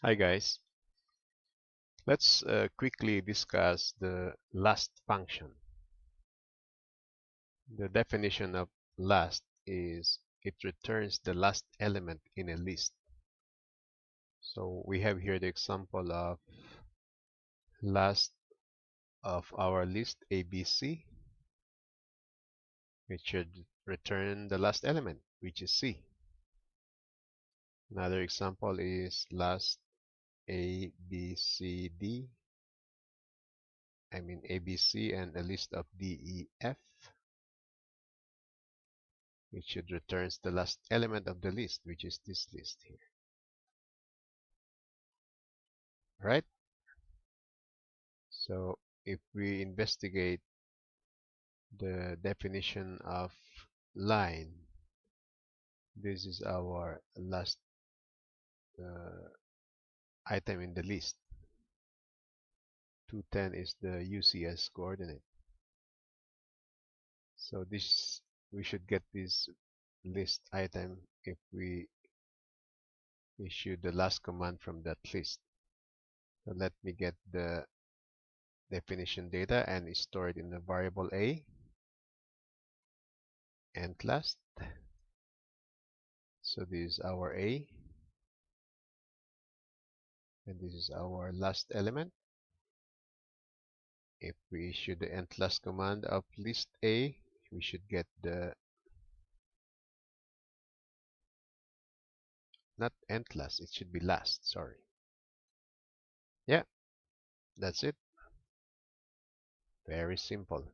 Hi guys, let's quickly discuss the last function. The definition of last is it returns the last element in a list. So we have here the example of last of our list ABC, which should return the last element, which is C. Another example is last ABC and a list of DEF, which should returns the last element of the list, which is this list here. Right? So if we investigate the definition of line, this is our last uh, item in the list. 210 is the UCS coordinate. So this we should get this list item if we issue the last command from that list. So let me get the definition data and store it in the variable a and last. So this is our a and this is our last element. If we issue the end last command of list a, we should get the not end last, it should be last, sorry. Yeah, that's it. Very simple.